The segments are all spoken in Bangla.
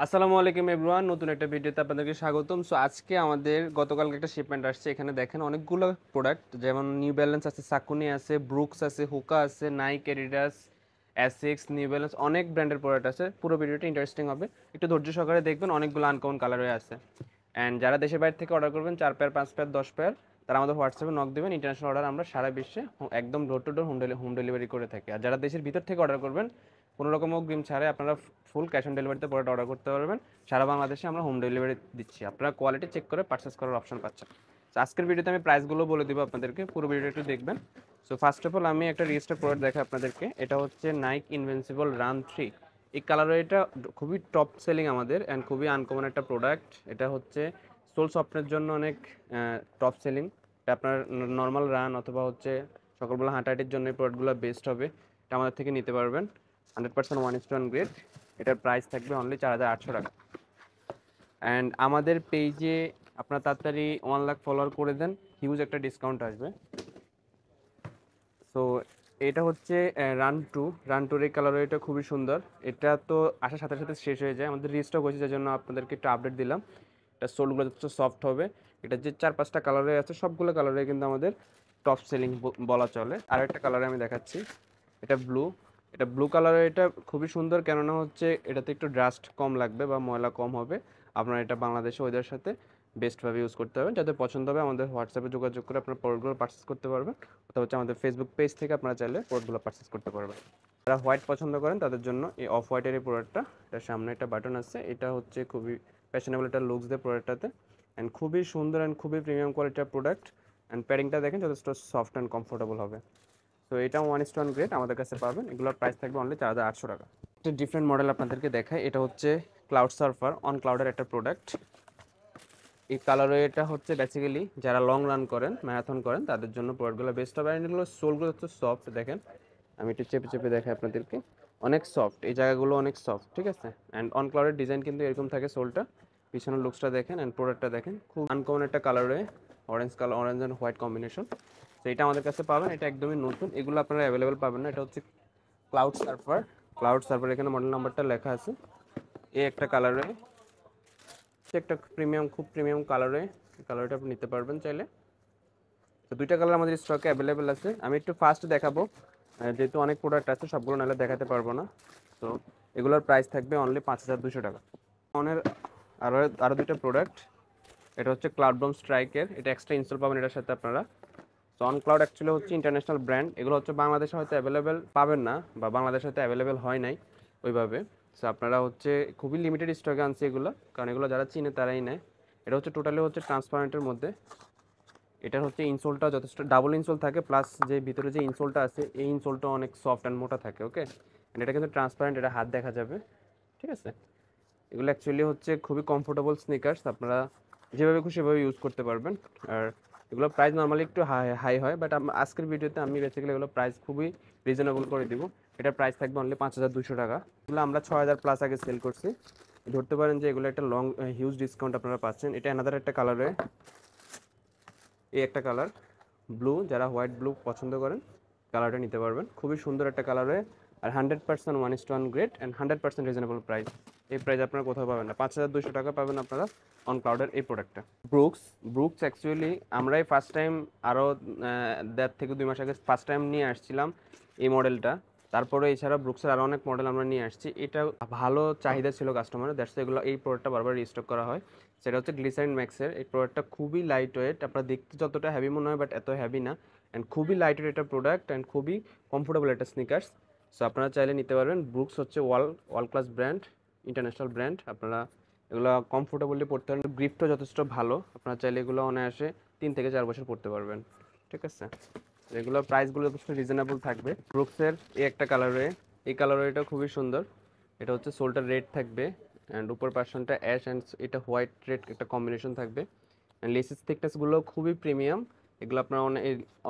আসসালামু আলাইকুম এভরিওয়ান, নতুন একটা ভিডিওতে আপনাদেরকে স্বাগতম। সো আজকে আমাদের গতকালকে একটা শিপমেন্ট আসছে। এখানে দেখেন অনেকগুলো প্রোডাক্ট, যেমন নিউ ব্যালেন্স আছে, সাকুনি আছে, ব্রুকস আছে, হুকা আছে, নাইক, এডিডাস, অ্যাসিক্স, নিউ ব্যালেন্স, অনেক ব্র্যান্ডের প্রোডাক্ট আছে। পুরো ভিডিওটা ইন্টারেস্টিং হবে, একটু ধৈর্য সহকারে দেখবেন। অনেকগুলো আনকমন কালার হয়ে আছে। অ্যান্ড যারা দেশের বাইরে থেকে অর্ডার করবেন 4 পেয়ার, 5 পেয়ার, 10 পেয়ার, তারা আমাদের হোয়াটসঅ্যাপে নক দেবেন। ইন্টারন্যাশনাল অর্ডার আমরা সারা বিশ্বে একদম door to door home delivery করে থাকি। আর যারা দেশের ভিতর থেকে অর্ডার করবেন, কোনো রকম অগ্রিম ছাড়াই আপনারা ফুল ক্যাশ অন ডেলিভারিতে প্রোডাক্ট অর্ডার করতে পারবেন। সারা বাংলাদেশে আমরা হোম ডেলিভারি দিচ্ছি। আপনারা কোয়ালিটি চেক করে পারচেস করার অপশন পাচ্ছেন। তো আজকের ভিডিওতে আমি প্রাইসগুলো বলে দিব আপনাদেরকে, পুরো ভিডিওটা একটু দেখবেন। সো ফার্স্ট অফ অল আমি একটা রিস্টার প্রোডাক্ট দেখাই আপনাদেরকে। এটা হচ্ছে নাইক ইনভিনসিবল রান 3। এই কালারের এটা খুবই টপ সেলিং আমাদের, অ্যান্ড খুবই আনকমন একটা প্রোডাক্ট। এটা হচ্ছে সোল সফটের জন্য অনেক টপ সেলিং। এটা আপনার নর্মাল রান অথবা হচ্ছে সকালবেলা হাঁটাহাঁটির জন্য এই প্রোডাক্টগুলো বেস্ট হবে। এটা আমাদের থেকে নিতে পারবেন। 100% 1:1 গ্রেড। এটার প্রাইস থাকবে অনলি 4,800 টাকা। অ্যান্ড আমাদের পেজে আপনার তাড়াতাড়ি 1 লাখ ফলোয়ার করে দেন, হিউজ একটা ডিসকাউন্ট আসবে। সো এটা হচ্ছে রান টুর এই কালার, এটা খুবই সুন্দর। এটা তো আসার সাথে সাথে শেষ হয়ে যায়, আমাদের রিস্টক হয়েছে, যার জন্য আপনাদেরকে একটু আপডেট দিলাম। এটা সোলগুলো যথেষ্ট সফট হবে। এটা যে 4-5টা কালারে আছে, সবগুলো কালারে কিন্তু আমাদের টপ সেলিং বলা চলে। আর একটা কালারে আমি দেখাচ্ছি, এটা ব্লু। এটা ব্লু কালারের, এটা খুবই সুন্দর, কেননা হচ্ছে এটাতে একটু ডাস্ট কম লাগবে বা ময়লা কম হবে। আপনারা এটা বাংলাদেশে ওয়েদার সাথে বেস্টভাবে ইউজ করতে পারবেন। যাদের পছন্দ হবে আমাদের হোয়াটসঅ্যাপে যোগাযোগ করে আপনার প্রোডাক্টগুলো পারচেস করতে পারবেন, অথবা হচ্ছে আমাদের ফেসবুক পেজ থেকে আপনারা চাইলে প্রোডাক্টগুলো পারচেস করতে পারবেন। যারা হোয়াইট পছন্দ করেন তাদের জন্য এই অফ হোয়াইটের এই প্রোডাক্টটা। এটার সামনে একটা বাটন আছে, এটা হচ্ছে খুবই ফ্যাশনেবল একটা লুকস দেয় প্রোডাক্টটাতে, অ্যান্ড খুবই সুন্দর অ্যান্ড খুবই প্রিমিয়াম কোয়ালিটির প্রোডাক্ট। অ্যান্ড প্যাডিংটা দেখেন যথেষ্ট সফট অ্যান্ড কমফোর্টেবল হবে। তো এটা 1:1 গ্রেড আমাদের কাছে পাবেন। এগুলোর প্রাইস থাকবে অনলি 4,800 টাকা। একটা ডিফারেন্ট মডেল আপনাদেরকে দেখায়। এটা হচ্ছে ক্লাউড সার্ফার, অন ক্লাউডের একটা প্রোডাক্ট। এই কালার, এটা হচ্ছে বেসিক্যালি যারা লং রান করেন, ম্যারাথন করেন, তাদের জন্য প্রোডাক্টগুলো বেস্ট হবে। অ্যান্ড এগুলো সোলগুলো হচ্ছে সফট, দেখেন আমি একটু চেপে চেপে দেখাই আপনাদেরকে। অনেক সফট, এই জায়গাগুলো অনেক সফট, ঠিক আছে। অ্যান্ড অন ক্লাউডের ডিজাইন কিন্তু এরকম থাকে সোলটা। পিছনের লুকসটা দেখেন অ্যান্ড প্রোডাক্টটা দেখেন, খুব আনকমন একটা কালারে, orange colour, orange and white combination. তো এটা আমাদের কাছে পাবেন, এটা একদমই নতুন, এগুলো আপনারা অ্যাভেলেবেল পাবেন না। এটা হচ্ছে ক্লাউড সার্ফার, এখানে মডেল নাম্বারটা লেখা আছে। এই একটা কালারে, একটা প্রিমিয়াম, খুব প্রিমিয়াম কালারে, কালারটা আপনি নিতে পারবেন চাইলে। তো দুইটা কালার আমাদের স্টকে অ্যাভেলেবেল আছে। আমি একটু ফার্স্ট দেখাবো, যেহেতু অনেক প্রোডাক্ট আছে, সবগুলো নাহলে দেখাতে পারবো না। তো এগুলোর প্রাইস থাকবে অনলি 5,200 টাকা। অনের আরও আরও দুইটা প্রোডাক্ট। এটা হচ্ছে ক্লাউড বম স্ট্রাইকের, এটা এক্সট্রা ইনস্টল পাবেন এটার সাথে আপনারা। সো অন ক্লাউড অ্যাকচুয়ালি হচ্ছে ইন্টারন্যাশনাল ব্র্যান্ড, এগুলো হচ্ছে বাংলাদেশে হয়তো অ্যাভেলেবেল পাবেন না, বা বাংলাদেশে হয়তো অ্যাভেলেবেল হয় নাই ওইভাবে। সো আপনারা হচ্ছে খুবই লিমিটেড স্টকে আনছে এগুলো, কারণ এগুলো যারা চিনে তারাই নেয়। এটা হচ্ছে টোটালি হচ্ছে ট্রান্সপারেন্টের মধ্যে। এটার হচ্ছে ইনসোলটা যথেষ্ট ডাবল ইনসোল থাকে, প্লাস যে ভিতরে যে ইনসোলটা আছে এই ইনসোলটা অনেক সফট অ্যান্ড মোটা থাকে, ওকে। এটা কিন্তু ট্রান্সপারেন্ট, এটা হাত দেখা যাবে, ঠিক আছে। এগুলো অ্যাকচুয়ালি হচ্ছে খুবই কমফোর্টেবল স্নিকার্স, আপনারা যেভাবে খুশি সেভাবে ইউজ করতে পারবেন। আর এগুলো প্রাইস নর্মালি একটু হাই হাই হয়, বাট আজকের ভিডিওতে আমি বেসিক্যালি এগুলো প্রাইস খুবই রিজনেবল করে দিব। এটার প্রাইস থাকবে অনলি 5,200 টাকা। এগুলো আমরা 6,000 প্লাস আগে সেল করছি। ধরতে পারেন যে এগুলো একটা লং হিউজ ডিসকাউন্ট আপনারা পাচ্ছেন। এটা অ্যানাদার একটা কালারে, এই একটা কালার ব্লু, যারা হোয়াইট ব্লু পছন্দ করেন কালারটা নিতে পারবেন। খুবই সুন্দর একটা কালারে, আর 100% 1:1 গ্রেড অ্যান্ড 100% রিজনেবল প্রাইস। এই প্রাইস আপনারা কোথাও পাবেন না, 5,200 টাকা পাবেন আপনারা অন ক্লাউডের এই প্রোডাক্টটা। ব্রুকস অ্যাকচুয়ালি আমরাই ফার্স্ট টাইম, আরও 1.5 থেকে 2 মাস আগে ফার্স্ট টাইম নিয়ে আসছিলাম এই মডেলটা। তারপরে এছাড়া ব্রুকসের আরও অনেক মডেল আমরা নিয়ে আসছি। এটা ভালো চাহিদা ছিল কাস্টমারের, দ্যাটস এগুলো এই প্রোডাক্টটা বারবার রিস্টক করা হয়। সেটা হচ্ছে গ্লিসারিন ম্যাক্সের এই প্রোডাক্টটা, খুবই লাইট ওয়েট, আপনারা দেখতে যতটা হ্যাভি মনে হয় বাট এত হ্যাভি না। অ্যান্ড খুবই লাইট ওয়েট একটা প্রোডাক্ট, অ্যান্ড খুবই কমফোর্টেবল একটা স্নিকার্স। সো আপনারা চাইলে নিতে পারবেন। ব্রুকস হচ্ছে world class brand, international brand. আপনারা এগুলো কমফোর্টেবলি পড়তে পারেন, গ্রিপটাও যথেষ্ট ভালো, আপনারা চাইলে এগুলো অনায়াসে 3 থেকে 4 বছর পড়তে পারবেন, ঠিক আছে। এগুলোর প্রাইসগুলো যথেষ্ট রিজনেবল থাকবে। ব্রুকসের এই একটা কালারে, এই কালারটা খুবই সুন্দর। এটা হচ্ছে সোলটা রেড থাকবে, অ্যান্ড উপর পার্সনটা অ্যাশ অ্যান্ড এটা হোয়াইট রেড একটা কম্বিনেশন থাকবে। অ্যান্ড লেসিস থিকনেসগুলো খুবই প্রিমিয়াম। এগুলো আপনারা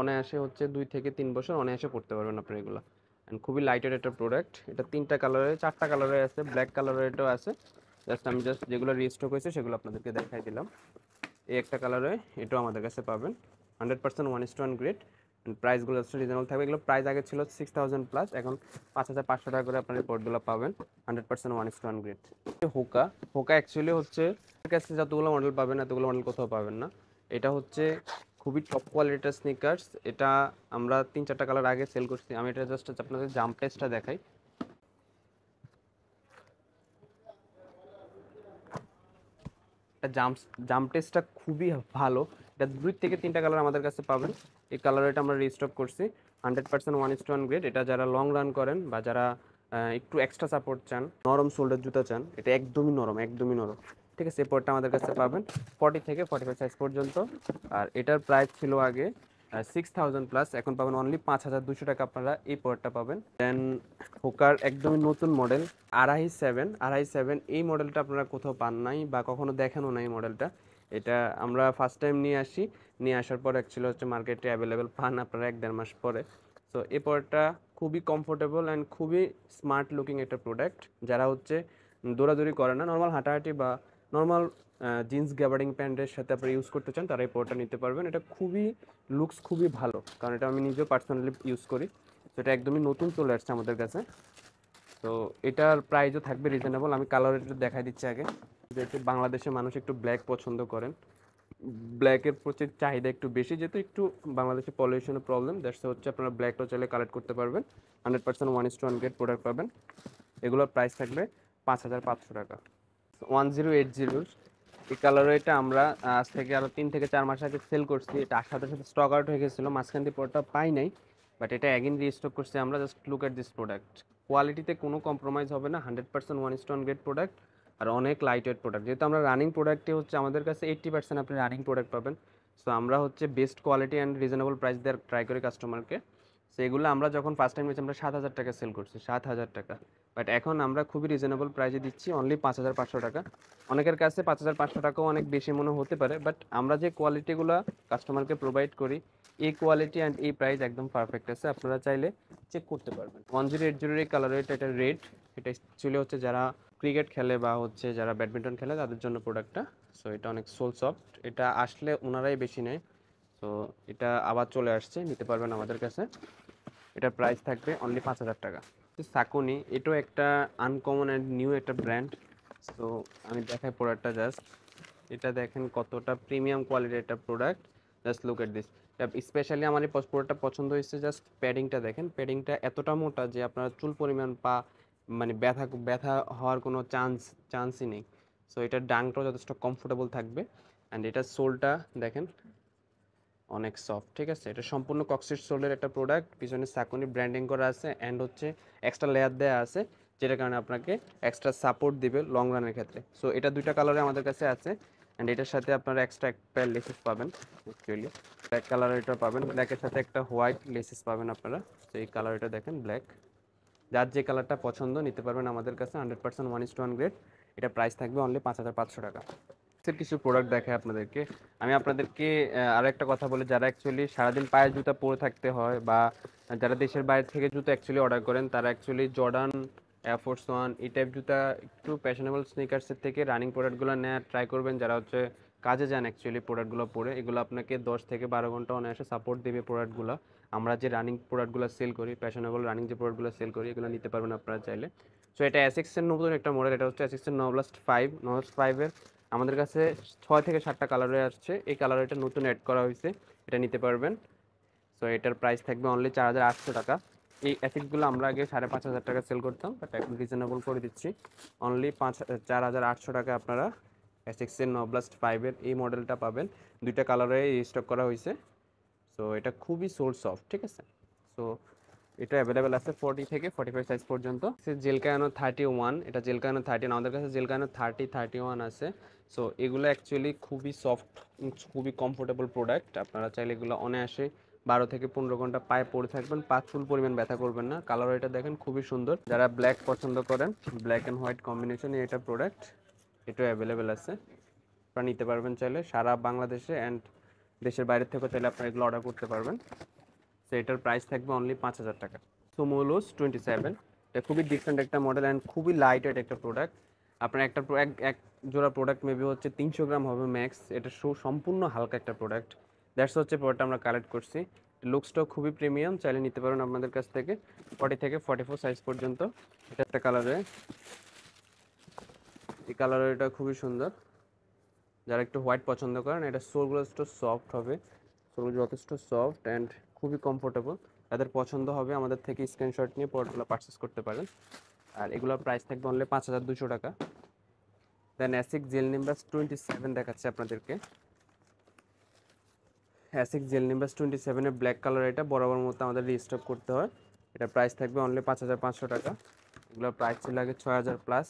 অনায়াসে হচ্ছে 2 থেকে 3 বছর অনায়াসে পড়তে পারবেন আপনারা এগুলো। অ্যান্ড খুবই লাইটের একটা প্রোডাক্ট। এটা 4টা কালারে আছে, ব্ল্যাক কালারেরটাও আছে। আমি যেগুলো রিস্টক হয়েছে সেগুলো আপনাদেরকে দেখাই দিলাম। এই একটা কালারে, এটাও আমাদের কাছে পাবেন। 100% 1:1 গ্রেড, প্রাইসগুলো রিজনেবল থাকবে। এগুলো প্রাইস আগে ছিল 6000 প্লাস, এখন 5500 টাকা করে আপনার এই প্রোডাক্টগুলো পাবেন 100% 1:1 গ্রেড। হোকা, হোকা অ্যাকচুয়ালি হচ্ছে আমার কাছে যতগুলো মডেল পাবেন এতগুলো মডেল কোথাও পাবেন না। এটা হচ্ছে খুবই টপ কোয়ালিটির স্নিকার্স। এটা আমরা 3-4টা কালার আগে সেল করছি। আমি এটা জাস্ট আপনাদের জাম্প টেস্টটা দেখাই। এটা জাম্প টেস্টটা খুবই ভালো। এটা 2 থেকে 3টা কালার আমাদের কাছে পাবেন। এই কালার এটা আমরা রিস্টক করছি 100% 1:1 গ্রেড। এটা যারা লং রান করেন বা যারা একটু এক্সট্রা সাপোর্ট চান, নরম শোল্ডার জুতা চান, এটা একদমই নরম, একদমই নরম। ঠিক আছে, এই পরটা আমাদের কাছে পাবেন 40 থেকে 45 সাইজ পর্যন্ত। আর এটার প্রাইস ছিল আগে 6000 প্লাস, এখন পাবেন অনলি 5200 টাকা আপনারা এই প্রোডাক্টটা পাবেন। দেন হোকার একদমই নতুন মডেল 2.5/7 এই মডেলটা আপনারা কোথাও পান নাই বা কখনো দেখানো নাই মডেলটা। এটা আমরা ফার্স্ট টাইম নিয়ে আসার পর অ্যাকচুয়ালি হচ্ছে মার্কেটে অ্যাভেলেবেল পান আপনারা 1-1.5 মাস পরে। সো এই প্রোডাক্টটা খুবই কমফোর্টেবল অ্যান্ড খুবই স্মার্ট লুকিং একটা প্রোডাক্ট। যারা হচ্ছে দৌড়াদৌড়ি করে না, নর্মাল হাঁটাহাঁটি বা নর্মাল জিন্স গ্যাবার্ডিং প্যান্টের সাথে আপনারা ইউজ করতে চান, তারা এই প্রোডাক্টটা নিতে পারবেন। এটা খুবই লুকস খুবই ভালো, কারণ এটা আমি নিজেও পার্সোনালি ইউজ করি। তো এটা একদমই নতুন চলে আসছে আমাদের কাছে। তো এটার প্রাইসও থাকবে রিজনেবল। আমি কালার একটু দেখাই দিচ্ছি আগে। যেহেতু বাংলাদেশের মানুষ একটু ব্ল্যাক পছন্দ করেন, ব্ল্যাকের প্রতি চাহিদা একটু বেশি, যেহেতু একটু বাংলাদেশে পলিউশনের প্রবলেম, দ্যাটস হচ্ছে আপনারা ব্ল্যাকটাও চাইলে কালেক্ট করতে পারবেন। 100% 1:1 গ্রেড প্রোডাক্ট পাবেন। এগুলোর প্রাইস থাকবে 5500 টাকা। 1080 এই কালারে এটা আমরা আজ থেকে আরও 3 থেকে 4 মাস আগে সেল করছি। এটা সাথে সাথে স্টক আউট হয়ে গেছিলো, মাঝখান দিয়ে প্রোডাক্টটা পাই নাই, বাট এটা অ্যাগেন রিস্টক করছি আমরা। Just look at this product, কোয়ালিটিতে কোনো কম্প্রোমাইজ হবে না, 100% 1:1 গ্রেড প্রোডাক্ট আর অনেক লাইট ওয়েট প্রোডাক্ট। যেহেতু আমরা রানিং প্রোডাক্টে হচ্ছে আমাদের কাছে 80% আপনি রানিং প্রোডাক্ট পাবেন। সো আমরা হচ্ছে best quality and reasonable price দেওয়ার ট্রাই করি কাস্টমারকে। সেগুলো আমরা যখন ফার্স্ট টাইম আমরা 7000 টাকা সেল করছি, 7000 টাকা, বাট এখন আমরা খুবই রিজনেবল প্রাইসে দিচ্ছি অনলি 5500 টাকা। অনেকের কাছে 5500 টাকাও অনেক বেশি মনে হতে পারে, বাট আমরা যে কোয়ালিটিগুলো কাস্টমারকে প্রোভাইড করি, এই কোয়ালিটি অ্যান্ড এই প্রাইস একদম পারফেক্ট আছে। আপনারা চাইলে চেক করতে পারবেন। 1080 এই কালার, এটা রেড। এটা অ্যাকচুয়ালি হচ্ছে যারা ক্রিকেট খেলে বা হচ্ছে যারা ব্যাডমিন্টন খেলে তাদের জন্য প্রোডাক্টটা। সো এটা অনেক সোল সফট, এটা আসলে ওনারাই বেশি নেয়। সো এটা আবার চলে আসছে, নিতে পারবেন আমাদের কাছে। এটার প্রাইস থাকবে অনলি 5000 টাকা। সাকুনি, এটাও একটা আনকমন অ্যান্ড নিউ একটা ব্র্যান্ড। সো আমি দেখাই প্রোডাক্টটা জাস্ট। এটা দেখেন কতটা প্রিমিয়াম কোয়ালিটির একটা product. Just look at this. Specially আমার এই প্রোডাক্টটা পছন্দ হয়েছে, জাস্ট প্যাডিংটা দেখেন। প্যাডিংটা এতটা মোটা যে আপনার চুল পরিমাণ পা মানে ব্যথা ব্যথা হওয়ার কোনো চান্সই নেই। সো এটার ডাংটাও যথেষ্ট কমফোর্টেবল থাকবে। অ্যান্ড এটার সোলটা দেখেন অনেক সফট। ঠিক আছে, এটা সম্পূর্ণ কক্সিড সোলের একটা প্রোডাক্ট, পিছনে সাকুনি ব্র্যান্ডিং করা আছে অ্যান্ড হচ্ছে এক্সট্রা লেয়ার দেওয়া আছে, যেটার কারণে আপনাকে এক্সট্রা সাপোর্ট দিবে লং রানের ক্ষেত্রে। সো এটা 2টা কালারে আমাদের কাছে আছে অ্যান্ড এটার সাথে আপনারা এক্সট্রা এক পেয়ার লেসেস পাবেন। অ্যাকচুয়ালি ব্ল্যাক কালার এটা পাবেন, ব্ল্যাকের সাথে একটা হোয়াইট লেসেস পাবেন আপনারা। তো এই কালার এটা দেখেন ব্ল্যাক, যার যে কালারটা পছন্দ নিতে পারবেন আমাদের কাছে। 100% 1:1 গ্রেড। এটা প্রাইস থাকবে অনলি 5500 টাকা। কিছু প্রোডাক্ট দেখায় আপনাদেরকে। আমি আপনাদেরকে আরো একটা কথা বলি, যারা অ্যাকচুয়ালি সারাদিন পায়ের জুতা পরে থাকতে হয় বা যারা দেশের বাইরে থেকে জুতা অ্যাকচুয়ালি অর্ডার করেন, তারা অ্যাকচুয়ালি জর্ডান, এয়ারফোর্স ওয়ান এই টাইপ জুতা একটু ফ্যাশনেবল স্নিকার্সের থেকে রানিং প্রোডাক্টগুলো নেওয়ার ট্রাই করবেন। যারা হচ্ছে কাজে যান অ্যাকচুয়ালি প্রোডাক্টগুলো পরে, এগুলো আপনাকে 10 থেকে 12 ঘন্টা অনায়াসে সাপোর্ট দেবে প্রোডাক্টগুলো। আমরা যে রানিং প্রোডাক্টগুলো সেল করি, ফ্যাশনেবল রানিং যে প্রোডাক্টগুলো সেল করি, এগুলো নিতে পারবেন আপনারা চাইলে। সো এটা অ্যাসিক্সের নতুন একটা মডেল, এটা হচ্ছে অ্যাসিক্সের নোব্লাস্ট 5। নোব্লাস্ট 5-এর আমাদের কাছে 6 থেকে 7টা কালারে আসছে। এই কালার এটা নতুন অ্যাড করা হয়েছে, এটা নিতে পারবেন। সো এটার প্রাইস থাকবে অনলি 4800 টাকা। এই অ্যাসিক্সগুলো আমরা আগে 5500 টাকা সেল করতাম, বাট এখন রিজনেবল করে দিচ্ছি অনলি 4800 টাকা। আপনারা অ্যাসিক্সের নোব্লাস্ট 5-এর এই মডেলটা পাবেন। 2টা কালারে স্টক করা হয়েছে। সো এটা খুবই সোল সফট। ঠিক আছে, সো এটা অ্যাভেলেবেল আছে 40 থেকে 45 সাইজ পর্যন্ত। জেলকানো 31, এটা জেলকানো 13, আমাদের কাছে জেলকানো 30, 31 আছে। সো এগুলো অ্যাকচুয়ালি খুবই সফট, খুবই কমফোর্টেবল প্রোডাক্ট। আপনারা চাইলে এগুলো অনায়াসে 12 থেকে 15 ঘন্টা পায়ে পরে থাকবেন, পা চুল পরিমাণ ব্যথা করবেন না। কালার এটা দেখেন খুবই সুন্দর। যারা ব্ল্যাক পছন্দ করেন, ব্ল্যাক অ্যান্ড হোয়াইট কম্বিনেশনে এটা প্রোডাক্ট, এটাও অ্যাভেলেবেল আছে। আপনারা নিতে পারবেন চাইলে সারা বাংলাদেশে অ্যান্ড দেশের বাইরে থেকেও চাইলে আপনারা এগুলো অর্ডার করতে পারবেন। সো এটার প্রাইস থাকবে অনলি 5000 টাকা। সোমোলোস 27, এটা খুবই ডিফারেন্ট একটা মডেল অ্যান্ড খুবই লাইট ওয়েট একটা প্রোডাক্ট। আপনার একটা এক জোড়া প্রোডাক্ট মেবি হচ্ছে 300 গ্রাম হবে ম্যাক্স। এটা সম্পূর্ণ হালকা একটা প্রোডাক্ট। দ্যাটস হচ্ছে প্রোডাক্টটা আমরা কালেক্ট করছি। লুকসটাও খুবই প্রিমিয়াম, চাইলে নিতে পারেন আপনাদের কাছ থেকে। 40 থেকে 44 সাইজ পর্যন্ত। এটা একটা কালারে, এই কালারের এটা খুবই সুন্দর। যারা একটু হোয়াইট পছন্দ করেন, এটা সোলগুলো একটু সফট হবে, সোলগুলো যথেষ্ট সফট অ্যান্ড খুবই কমফোর্টেবল। তাদের পছন্দ হবে আমাদের থেকে স্ক্রিনশট নিয়ে প্রোডাক্টগুলো পারচেস করতে পারেন। আর এগুলোর প্রাইস থাকবে অনলি 5200 টাকা। দেন অ্যাসিক জেল নিম্বাস 27 দেখাচ্ছে আপনাদেরকে। অ্যাসিক জেল নিম্বাস 27 ব্ল্যাক কালার, এটা বরাবর মতো আমাদের রিস্টক করতে হয়। এটা প্রাইস থাকবে অনলি 5500 টাকা। এগুলোর প্রাইস ছিল আগে 6000 প্লাস।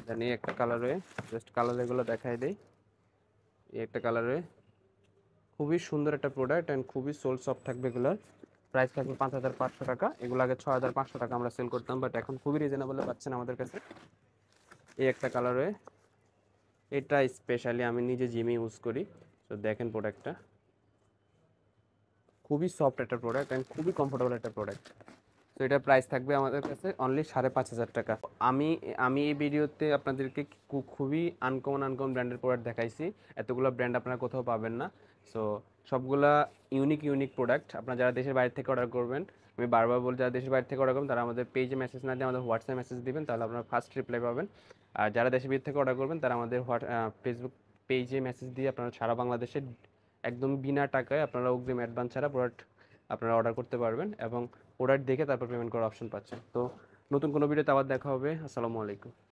দেন এই একটা কালারে, জাস্ট কালার এগুলো দেখাই দেই। এই একটা কালারে খুবই সুন্দর একটা প্রোডাক্ট অ্যান্ড খুবই সোল সফট থাকবে এগুলোর। প্রাইস থাকবে 5500 টাকা। এগুলো আগে 6500 টাকা আমরা সেল করতাম, বাট এখন খুবই রিজনেবলে পাচ্ছেন আমাদের কাছে। এই একটা কালারে, এটা স্পেশালি আমি নিজে জিমে ইউজ করি। তো দেখেন প্রোডাক্টটা খুবই সফট একটা প্রোডাক্ট অ্যান্ড খুবই কমফোর্টেবল একটা প্রোডাক্ট। তো এটার প্রাইস থাকবে আমাদের কাছে অনলি 5500 টাকা। আমি আমি এই ভিডিওতে আপনাদেরকে খুবই আনকমন ব্র্যান্ডের প্রোডাক্ট দেখাইছি। এতগুলো ব্র্যান্ড আপনারা কোথাও পাবেন না। সো সবগুলা ইউনিক প্রোডাক্ট। আপনারা যারা দেশের বাইরে থেকে অর্ডার করবেন, আমি বারবার বলি, যারা দেশের বাইরে থেকে অর্ডার করবেন তারা আমাদের পেজে মেসেজ না দিয়ে আমাদের হোয়াটসঅ্যাপ মেসেজ দিবেন, তাহলে আপনারা ফার্স্ট রিপ্লাই পাবেন। আর যারা দেশের ভিতর থেকে অর্ডার করবেন তারা আমাদের ফেসবুক পেজে মেসেজ দিয়ে আপনারা সারা বাংলাদেশে একদম বিনা টাকায় আপনারা অগ্রিম অ্যাডভান্স ছাড়া প্রোডাক্ট আপনারা অর্ডার করতে পারবেন এবং প্রোডাক্ট দেখে তারপর পেমেন্ট করার অপশন পাচ্ছেন। তো নতুন কোনো ভিডিওতে আবার দেখা হবে। আসসালামু আলাইকুম।